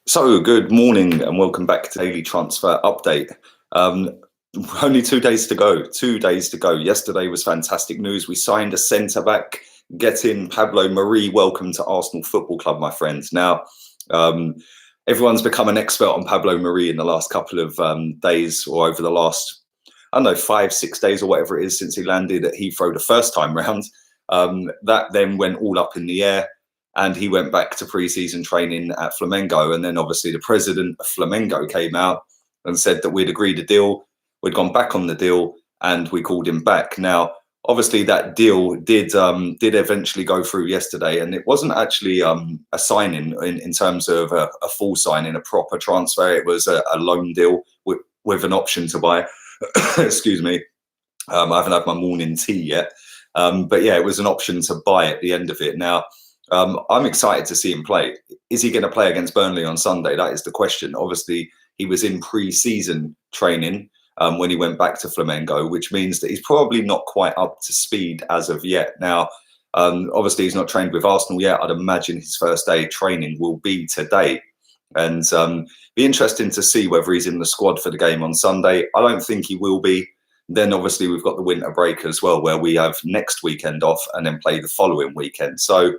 So, good morning and welcome back to Daily Transfer Update. Only 2 days to go. 2 days to go. Yesterday was fantastic news. We signed a centre-back, getting Pablo Mari. Welcome to Arsenal Football Club, my friends. Now, everyone's become an expert on Pablo Mari in the last couple of days, or over the last, 5-6 days or whatever it is since he landed at Heathrow the first time round. That then went all up in the air. And he went back to pre-season training at Flamengo. And then obviously the president of Flamengo came out and said that we'd agreed a deal. We'd gone back on the deal and we called him back. Now, obviously that deal did eventually go through yesterday. And it wasn't actually a signing in terms of a full signing, a proper transfer. It was a loan deal with an option to buy. Excuse me. I haven't had my morning tea yet. But yeah, it was an option to buy at the end of it. Now, I'm excited to see him play. Is he going to play against Burnley on Sunday? That is the question. Obviously, he was in pre-season training when he went back to Flamengo, which means that he's probably not quite up to speed as of yet. Now, obviously, he's not trained with Arsenal yet. I'd imagine his first day of training will be today. And be interesting to see whether he's in the squad for the game on Sunday. I don't think he will be. Then, obviously, we've got the winter break as well, where we have next weekend off and then play the following weekend. So,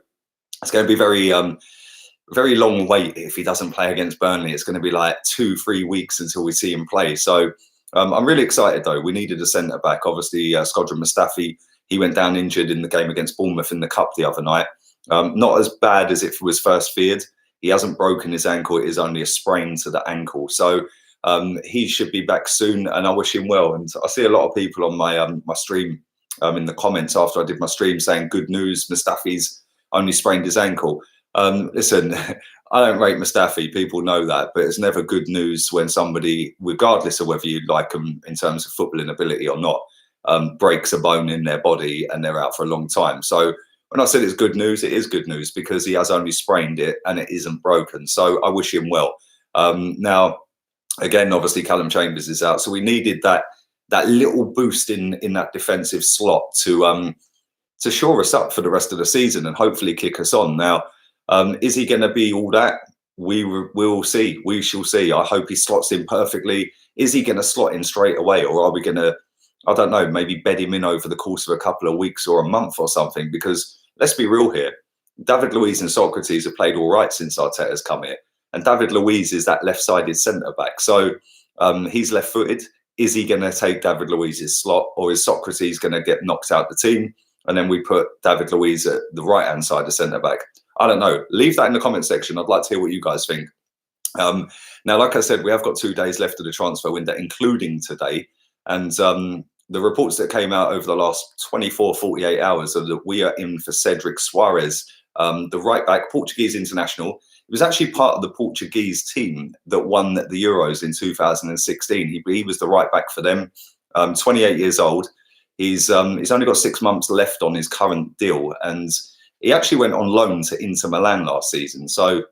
it's going to be very long wait if he doesn't play against Burnley. It's going to be like 2-3 weeks until we see him play. So I'm really excited, though. We needed a centre-back. Obviously, Shkodran Mustafi, he went down injured in the game against Bournemouth in the Cup the other night. Not as bad as it was first feared. He hasn't broken his ankle. It is only a sprain to the ankle. So he should be back soon, and I wish him well. And I see a lot of people on my my stream in the comments after I did my stream saying, good news, Mustafi's only sprained his ankle. Listen, I don't rate Mustafi. People know that, but it's never good news when somebody, regardless of whether you like them in terms of footballing ability or not, breaks a bone in their body and they're out for a long time. So when I said it's good news, it is good news because he has only sprained it and it isn't broken. So I wish him well. Now, again, obviously Callum Chambers is out, so we needed that little boost in that defensive slot to shore us up for the rest of the season and hopefully kick us on. Now, is he going to be all that? We'll see. We shall see. I hope he slots in perfectly. Is he going to slot in straight away, or are we going to, I don't know, maybe bed him in over the course of a couple of weeks or a month or something? Because let's be real here. David Luiz and Socrates have played all right since Arteta's come here. And David Luiz is that left-sided centre-back. So he's left-footed. Is he going to take David Luiz's slot, or is Socrates going to get knocked out the team? And then we put David Luiz at the right-hand side of centre-back. I don't know. Leave that in the comment section. I'd like to hear what you guys think. Now, like I said, we have got 2 days left of the transfer window, including today. And the reports that came out over the last 24, 48 hours are that we are in for Cedric Soares, the right-back, Portuguese international. He was actually part of the Portuguese team that won the Euros in 2016. He was the right-back for them, 28 years old. He's only got 6 months left on his current deal, and he actually went on loan to Inter Milan last season. So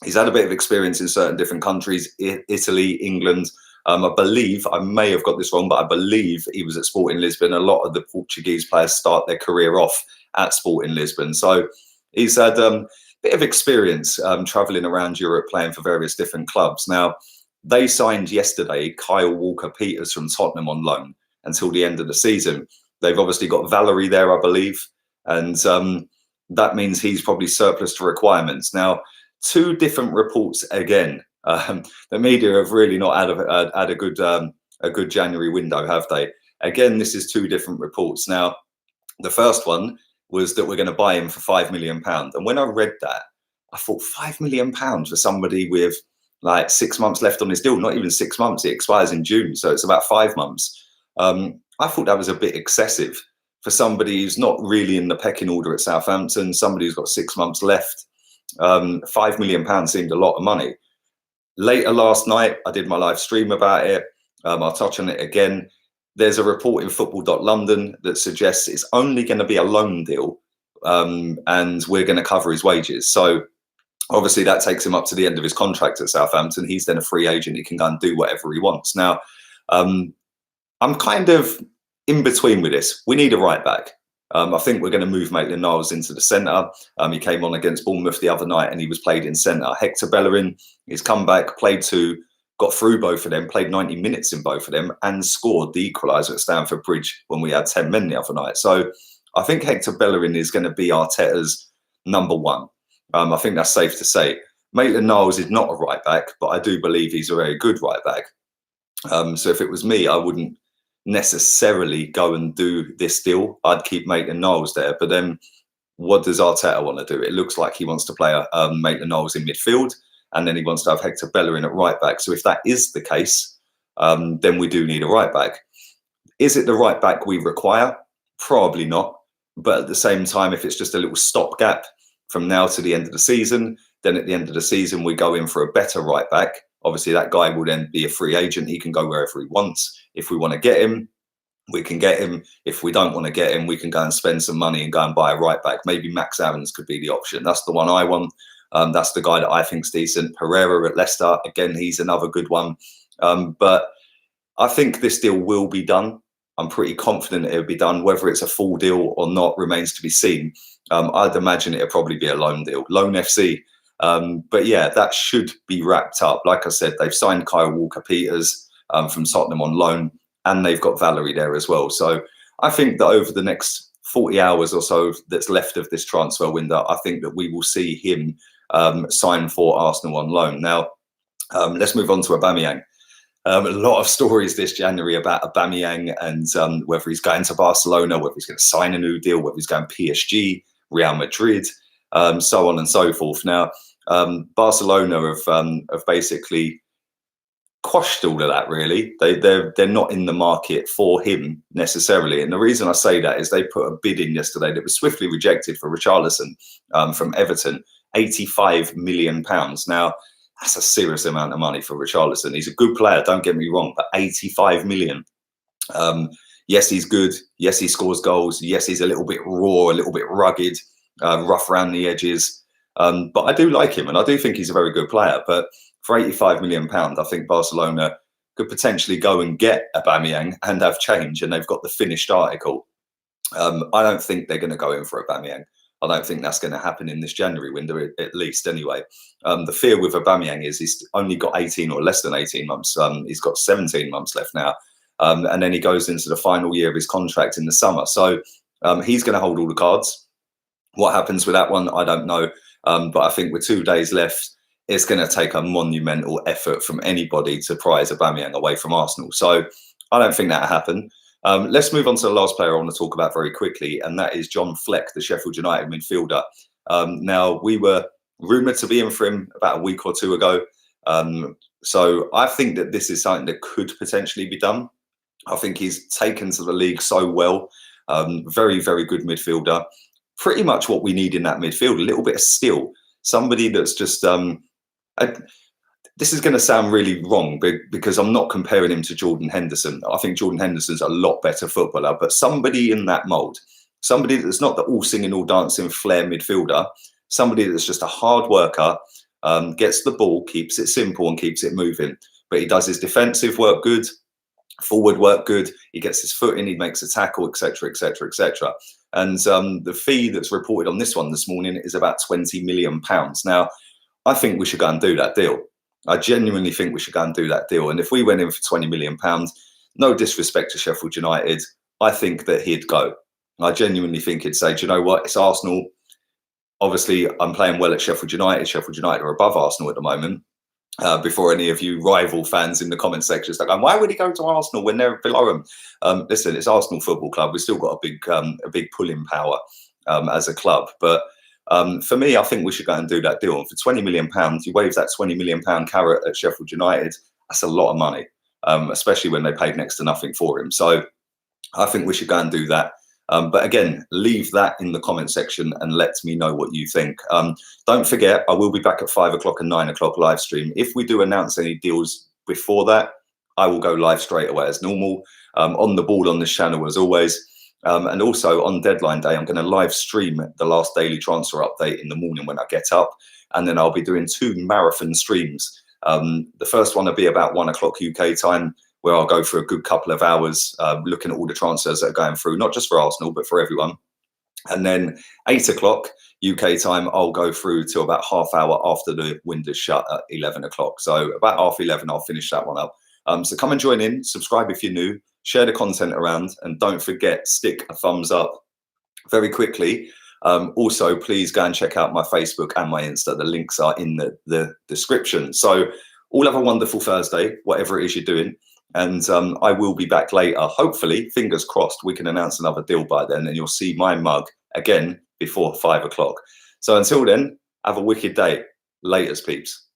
he's had a bit of experience in certain different countries, Italy, England. I believe, I may have got this wrong, but I believe he was at Sporting Lisbon. A lot of the Portuguese players start their career off at Sporting Lisbon. So he's had a bit of experience travelling around Europe playing for various different clubs. Now, they signed yesterday Kyle Walker-Peters from Tottenham on loan until the end of the season. They've obviously got Valerie there, I believe, and that means he's probably surplus to requirements. Now, 2 different reports again. The media have really not had a good January window, have they? Again, this is 2 different reports. Now, the first one was that we're going to buy him for £5 million. And when I read that, I thought £5 million for somebody with like 6 months left on his deal, not even 6 months. It expires in June, so it's about 5 months. I thought that was a bit excessive for somebody who's not really in the pecking order at Southampton, somebody who's got 6 months left. £5 million seemed a lot of money. Later last night, I did my live stream about it. I'll touch on it again. There's a report in football.london that suggests it's only going to be a loan deal and we're going to cover his wages. So obviously that takes him up to the end of his contract at Southampton. He's then a free agent. He can go and do whatever he wants. Now, I'm kind of in between with this. We need a right back. I think we're going to move Maitland-Niles into the centre. He came on against Bournemouth the other night and he was played in centre. Hector Bellerin, he's come back, played two, got through both of them, played 90 minutes in both of them and scored the equaliser at Stamford Bridge when we had 10 men the other night. So I think Hector Bellerin is going to be Arteta's number one. I think that's safe to say. Maitland-Niles is not a right back, but I do believe he's a very good right back. So if it was me, I wouldn't necessarily go and do this deal. I'd keep Maitland-Niles there. But then what does Arteta want to do? It looks like he wants to play Maitland-Niles in midfield, and then he wants to have Hector Bellerin at right back. So if that is the case, then we do need a right back. Is it the right back we require? Probably not. But at the same time, if it's just a little stopgap from now to the end of the season, then at the end of the season, we go in for a better right back. Obviously, that guy will then be a free agent. He can go wherever he wants. If we want to get him, we can get him. If we don't want to get him, we can go and spend some money and go and buy a right back. Maybe Max Aarons could be the option. That's the one I want. That's the guy that I think's decent. Pereira at Leicester, again, he's another good one. But I think this deal will be done. I'm pretty confident it'll be done. Whether it's a full deal or not remains to be seen. I'd imagine it'll probably be a loan deal. Loan FC. But yeah, that should be wrapped up. Like I said, they've signed Kyle Walker-Peters from Tottenham on loan, and they've got Valerie there as well. So I think that over the next 40 hours or so that's left of this transfer window, I think that we will see him sign for Arsenal on loan. Now, let's move on to Aubameyang. A lot of stories this January about Aubameyang and whether he's going to Barcelona, whether he's going to sign a new deal, whether he's going PSG, Real Madrid, so on and so forth. Now, Barcelona have basically quashed all of that, really. They're not in the market for him necessarily. And the reason I say that is they put a bid in yesterday that was swiftly rejected for Richarlison from Everton, £85 million. Now, that's a serious amount of money for Richarlison. He's a good player, don't get me wrong, but 85 million. Yes, he's good. Yes, he scores goals. Yes, he's a little bit raw, a little bit rugged, rough around the edges. But I do like him, and I do think he's a very good player. But for £85 million, I think Barcelona could potentially go and get Aubameyang and have change, and they've got the finished article. I don't think they're going to go in for Aubameyang. I don't think that's going to happen in this January window, at least anyway. The fear with Aubameyang is he's only got 18 or less than 18 months. He's got 17 months left now. And then he goes into the final year of his contract in the summer. So he's going to hold all the cards. What happens with that one, I don't know. But I think with 2 days left, it's going to take a monumental effort from anybody to prize Aubameyang away from Arsenal. So I don't think that'll happen. Let's move on to the last player I want to talk about very quickly, and that is John Fleck, the Sheffield United midfielder. Now, we were rumoured to be in for him about a week or two ago. So I think that this is something that could potentially be done. I think he's taken to the league so well. Very, very good midfielder. Pretty much what we need in that midfield, a little bit of steel. Somebody that's just... this is going to sound really wrong because I'm not comparing him to Jordan Henderson. I think Jordan Henderson's a lot better footballer, but somebody in that mould, somebody that's not the all singing, all dancing flair midfielder, somebody that's just a hard worker, gets the ball, keeps it simple and keeps it moving. But he does his defensive work good, forward work good, he gets his foot in, he makes a tackle, etc., etc., etc. And the fee that's reported on this one this morning is about £20 million. Now, I think we should go and do that deal. I genuinely think we should go and do that deal. And if we went in for £20 million, no disrespect to Sheffield United, I think that he'd go. I genuinely think he'd say, do you know what? It's Arsenal. Obviously, I'm playing well at Sheffield United. Sheffield United are above Arsenal at the moment. Before any of you rival fans in the comment section start going, why would he go to Arsenal when they're below him? Listen, it's Arsenal Football Club. We've still got a big pulling power as a club. But for me, I think we should go and do that deal. And for £20 million, you wave that £20 million carrot at Sheffield United, that's a lot of money, especially when they paid next to nothing for him. So I think we should go and do that. But again, leave that in the comment section and let me know what you think. Don't forget, I will be back at 5 o'clock and 9 o'clock live stream. If we do announce any deals before that, I will go live straight away as normal. On the ball on this channel as always. And also on deadline day, I'm going to live stream the last daily transfer update in the morning when I get up. And then I'll be doing 2 marathon streams. The first one will be about 1 o'clock UK time, where I'll go for a good couple of hours looking at all the transfers that are going through, not just for Arsenal, but for everyone. And then 8 o'clock UK time, I'll go through to about half hour after the window's shut at 11 o'clock. So about half 11, I'll finish that one up. So come and join in, subscribe if you're new, share the content around, and don't forget, stick a thumbs up. Very quickly, also, please go and check out my Facebook and my Insta. The links are in the description. So all have a wonderful Thursday, whatever it is you're doing. And I will be back later. Hopefully, fingers crossed, we can announce another deal by then, and you'll see my mug again before 5 o'clock. So until then, have a wicked day. Laters, peeps.